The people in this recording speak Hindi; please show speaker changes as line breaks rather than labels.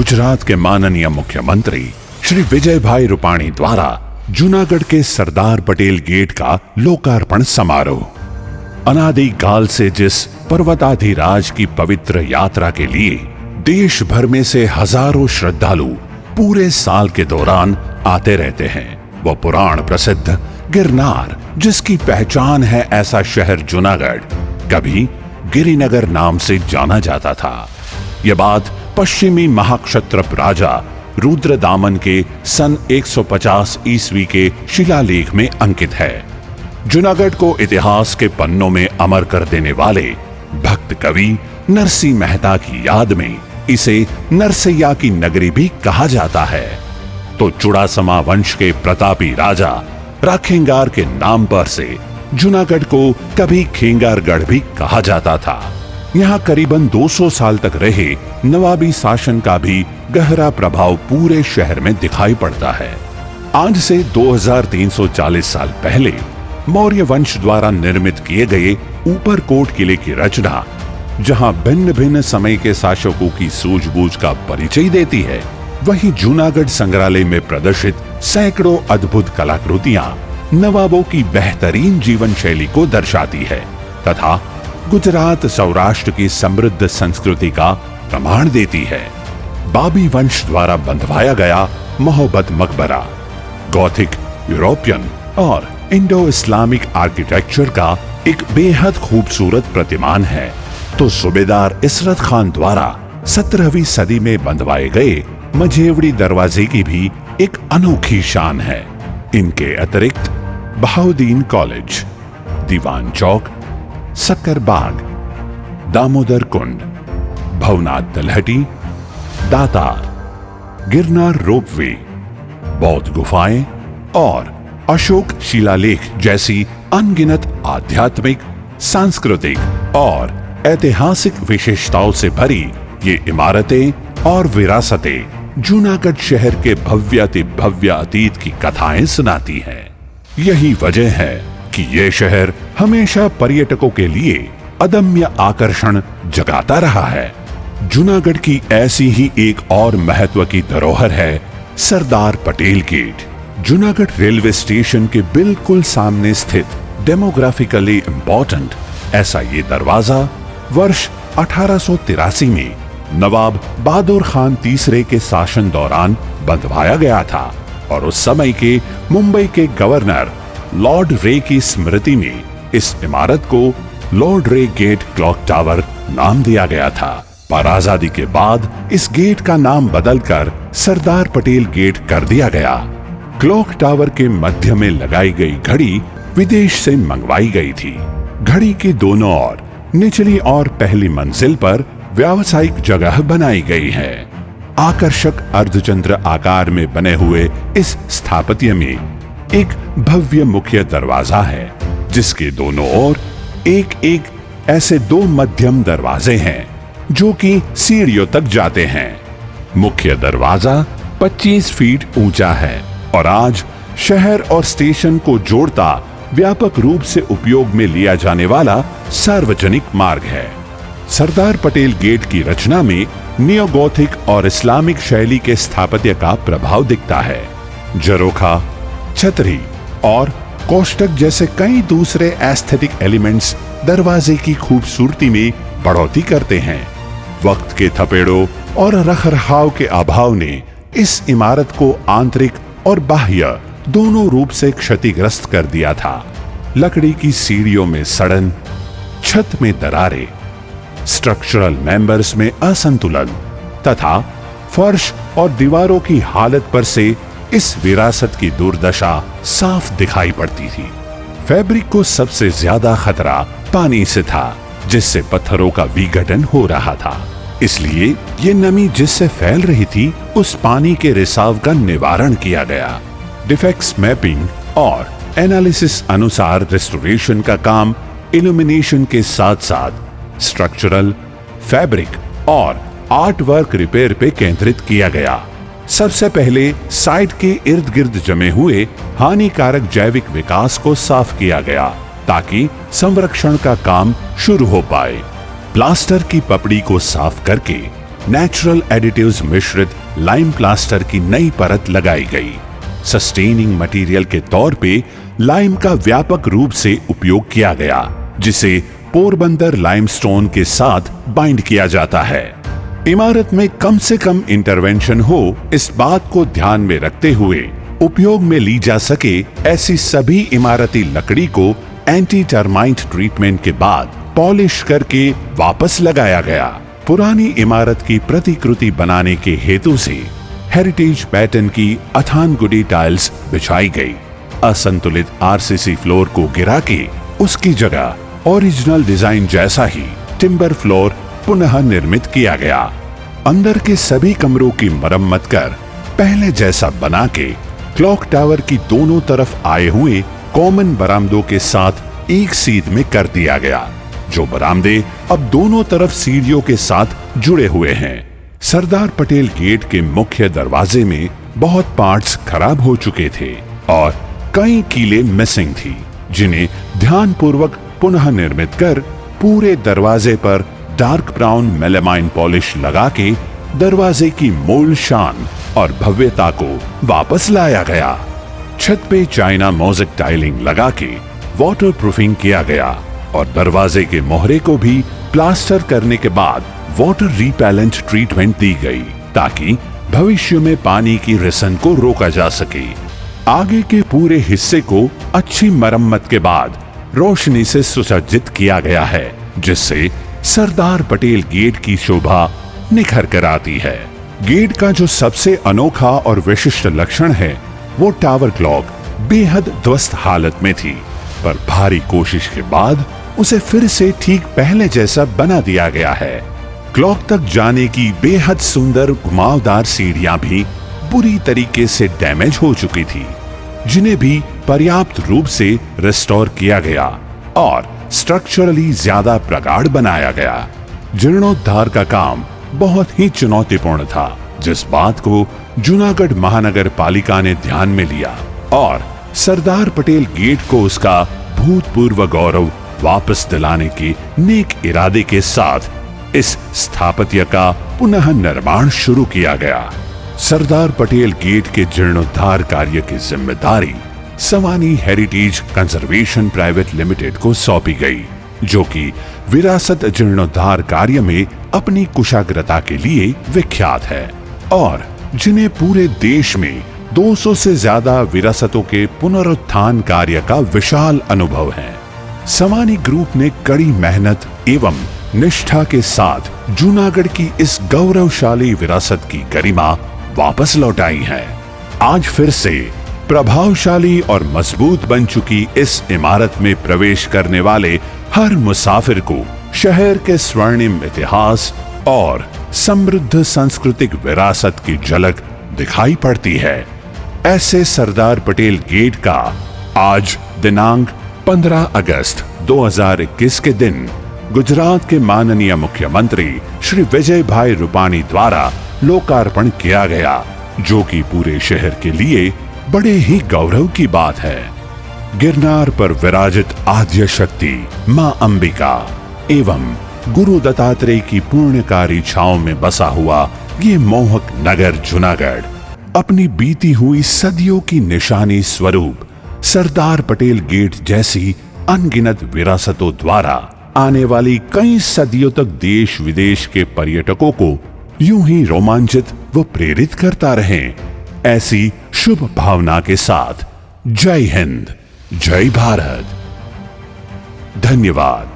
गुजरात के माननीय मुख्यमंत्री श्री विजय भाई रूपाणी द्वारा जूनागढ़ के सरदार पटेल गेट का लोकार्पण समारोह। अनादिकाल से जिस पर्वताधिराज की पवित्र यात्रा के लिए देश भर में से हजारों श्रद्धालु पूरे साल के दौरान आते रहते हैं, वो पुराण प्रसिद्ध गिरनार, जिसकी पहचान है ऐसा शहर जूनागढ़, कभी गिरिनगर नाम से जाना जाता था। यह बात पश्चिमी महाक्षत्रप राजा रुद्रदामन के सन 150 ईस्वी के शिलालेख में अंकित है। जूनागढ़ को इतिहास के पन्नों में अमर कर देने वाले भक्त कवि नरसिंह मेहता की याद में इसे नरसैया की नगरी भी कहा जाता है। तो चुड़ासमा वंश के प्रतापी राजा राखेंगार के नाम पर से जूनागढ़ को कभी खेंगारगढ़ भी कहा जाता था। यहाँ करीबन 200 साल तक रहे नवाबी शासन का भी गहरा प्रभाव पूरे शहर में दिखाई पड़ता है। आज से 2340 साल पहले मौर्य वंश द्वारा निर्मित किए गए ऊपरकोट किले की रचना, जहां भिन्न भिन्न समय के शासकों की सूझबूझ का परिचय देती है, वहीं जूनागढ़ संग्रहालय में प्रदर्शित सैकड़ों अद्भुत कलाकृतियां नवाबों की बेहतरीन जीवन शैली को दर्शाती है तथा गुजरात सौराष्ट्र की समृद्ध संस्कृति का प्रमाण देती है। बाबी वंश द्वारा बंधवाया गया मोहब्बत मकबरा गॉथिक, यूरोपियन और इंडो इस्लामिक आर्किटेक्चर का एक बेहद खूबसूरत प्रतिमान है, तो सूबेदार इसरत खान द्वारा 17वीं सदी में बंधवाए गए मझेवड़ी दरवाजे की भी एक अनोखी शान है। इनके अतिरिक्त बहाउद्दीन कॉलेज, दीवान चौक, सक्करबाग, दामोदर कुंड, भवनाथ तलहटी, दातार, गिरनार रोपवे, बौद्ध गुफाएं और अशोक शिलालेख जैसी अनगिनत आध्यात्मिक, सांस्कृतिक और ऐतिहासिक विशेषताओं से भरी ये इमारतें और विरासतें जूनागढ़ शहर के भव्य अतीत की कथाएं सुनाती हैं। यही वजह है कि ये शहर हमेशा पर्यटकों के लिए अदम्य आकर्षण जगाता रहा है। जूनागढ़ की ऐसी ही एक और महत्व की धरोहर है Sardar Patel gate. Junagadh railway station के बिल्कुल सामने स्थित डेमोग्राफिकली इंपॉर्टेंट ऐसा ये दरवाजा वर्ष 1883 में नवाब बहादुर खान तीसरे के शासन दौरान बंधवाया गया था और उस समय के मुंबई के गवर्नर लॉर्ड रे की स्मृति में इस इमारत को लॉर्ड रे गेट क्लॉक टावर नाम दिया गया था। पर आजादी के बाद इस गेट का नाम बदलकर सरदार पटेल गेट कर दिया गया। क्लॉक टावर के मध्य में लगाई गई घड़ी विदेश से मंगवाई गई थी। घड़ी के दोनों ओर निचली और पहली मंजिल पर व्यावसायिक जगह बनाई गई है। आकर्षक अर्धचंद्र आकार में बने हुए इस स्थापत्य में एक भव्य मुख्य दरवाजा है, जिसके दोनों ओर एक एक ऐसे 2 मध्यम दरवाजे हैं जो कि सीढ़ियों तक जाते हैं। मुख्य दरवाजा 25 फीट ऊंचा है और आज शहर और स्टेशन को जोड़ता व्यापक रूप से उपयोग में लिया जाने वाला सार्वजनिक मार्ग है। सरदार पटेल गेट की रचना में नियोगोथिक और इस्लामिक शैली के स्थापत्य का प्रभाव दिखता है। झरोखा, छतरी और कोष्टक जैसे कई दूसरे एस्थेटिक एलिमेंट्स दरवाजे की खूबसूरती में बढ़ोतरी करते हैं। वक्त के थपेड़ों और रखरखाव के अभाव ने इस इमारत को आंतरिक और बाह्य दोनों रूप से क्षतिग्रस्त कर दिया था। लकड़ी की सीढ़ियों में सड़न, छत में दरारें, स्ट्रक्चरल मेंबर्स में असंतुलन तथा फर्श और दीवारों की हालत पर से इस विरासत की दुर्दशा साफ दिखाई पड़ती थी। फैब्रिक को सबसे ज्यादा खतरा पानी से था, जिससे पत्थरों का विघटन हो रहा था। इसलिए ये नमी जिससे फैल रही थी, उस पानी के रिसाव का निवारण किया गया। डिफेक्ट्स मैपिंग और एनालिसिस अनुसार रेस्टोरेशन का काम इल्यूमिनेशन के साथ साथ स्ट्रक्चरल, फैब्रिक और आर्ट वर्क रिपेयर पे केंद्रित किया गया। सबसे पहले साइट के इर्द गिर्द जमे हुए हानिकारक जैविक विकास को साफ किया गया ताकि संरक्षण का काम शुरू हो पाए। प्लास्टर की पपड़ी को साफ करके नेचुरल एडिटिव्स मिश्रित लाइम प्लास्टर की नई परत लगाई गई। सस्टेनिंग मटेरियल के तौर पे लाइम का व्यापक रूप से उपयोग किया गया, जिसे पोरबंदर लाइमस्टोन के साथ बाइंड किया जाता है। इमारत में कम से कम इंटरवेंशन हो, इस बात को ध्यान में रखते हुए उपयोग में ली जा सके ऐसी सभी इमारती लकड़ी को एंटी टर्माइट ट्रीटमेंट के बाद पॉलिश करके वापस लगाया गया। पुरानी इमारत की प्रतिकृति बनाने के हेतु से हेरिटेज पैटर्न की अथानगुडी टाइल्स बिछाई गई। असंतुलित आरसीसी फ्लोर को गिरा के उसकी जगह ओरिजिनल डिजाइन जैसा ही टिम्बर फ्लोर पुनः निर्मित किया गया। अंदर के सभी कमरों की मरम्मत कर पहले जैसा बना के क्लॉक टावर की दोनों तरफ आए हुए कॉमन बरामदों के साथ एक सीध में कर दिया गया, जो बरामदे अब दोनों तरफ सीढ़ियों के साथ जुड़े हुए हैं। सरदार पटेल गेट के मुख्य दरवाजे में बहुत पार्ट्स खराब हो चुके थे और कई कीलें मिसिंग थी, जिन्हें ध्यानपूर्वक पुनः निर्मित कर पूरे दरवाजे पर डार्क ब्राउन मेलामाइन पॉलिश लगा के दरवाजे की मूल शान और भव्यता को वापस लाया गया। छत पे चाइना मोज़ेक टाइलिंग लगा के वाटर प्रूफिंग किया गया और दरवाजे के मोहरे को भी प्लास्टर करने के बाद वाटर रिपेलेंट ट्रीटमेंट दी गई, ताकि भविष्य में पानी की रिसन को रोका जा सके। आगे के पूरे हिस्से को अच्छी मरम्मत के बाद रोशनी से सुसज्जित किया गया है, जिससे सरदार पटेल गेट की शोभा निखर कर आती है। गेट का जो सबसे अनोखा और विशिष्ट लक्षण है, वो टावर क्लॉक बेहद ध्वस्त हालत में थी, पर भारी कोशिश के बाद उसे फिर से ठीक पहले जैसा बना दिया गया है। क्लॉक तक जाने की बेहद सुंदर घुमावदार सीढ़ियां भी बुरी तरीके से डैमेज हो चुकी थी, जिन्हें भी पर्याप्त रूप से रिस्टोर किया गया और स्ट्रक्चरली ज्यादा प्रगाढ़ बनाया गया। जीर्णोद्धार का काम बहुत ही चुनौतीपूर्ण था, जिस बात को जूनागढ़ महानगर पालिका ने ध्यान में लिया और सरदार पटेल गेट को उसका भूतपूर्व गौरव वापस दिलाने के नेक इरादे के साथ इस स्थापत्य का पुनः निर्माण शुरू किया गया। सरदार पटेल गेट के जीर्णोद्धार कार्य की जिम्मेदारी सवानी हेरिटेज कंजर्वेशन प्राइवेट लिमिटेड को सौंपी गई, जो कि विरासत जीर्णोद्धार कार्य में अपनी कुशाग्रता के लिए विख्यात है और जिन्हें पूरे देश में 200 से ज्यादा विरासतों के पुनरुत्थान कार्य का विशाल अनुभव है। सवानी ग्रुप ने कड़ी मेहनत एवं निष्ठा के साथ जूनागढ़ की इस गौरवशाली विरासत की गरिमा वापस लौटाई है। आज फिर से प्रभावशाली और मजबूत बन चुकी इस इमारत में प्रवेश करने वाले हर मुसाफिर को शहर के स्वर्णिम इतिहास और समृद्ध सांस्कृतिक विरासत की झलक दिखाई पड़ती है। ऐसे सरदार पटेल गेट का आज दिनांक 15 अगस्त 2021 के दिन गुजरात के माननीय मुख्यमंत्री श्री विजय भाई रूपाणी द्वारा लोकार्पण किया गया, जो कि पूरे शहर के लिए बड़े ही गौरव की बात है। गिरनार पर विराजित आद्य शक्ति मां अंबिका एवं गुरु दत्तात्रेय की पूर्णकारी छांव में बसा हुआ ये मोहक नगर जूनागढ़ अपनी बीती हुई सदियों की निशानी स्वरूप सरदार पटेल गेट जैसी अनगिनत विरासतों द्वारा आने वाली कई सदियों तक देश विदेश के पर्यटकों को यूं ही रोमांचित व प्रेरित करता रहे। ऐसी शुभ भावना के साथ जय हिंद, जय भारत, धन्यवाद।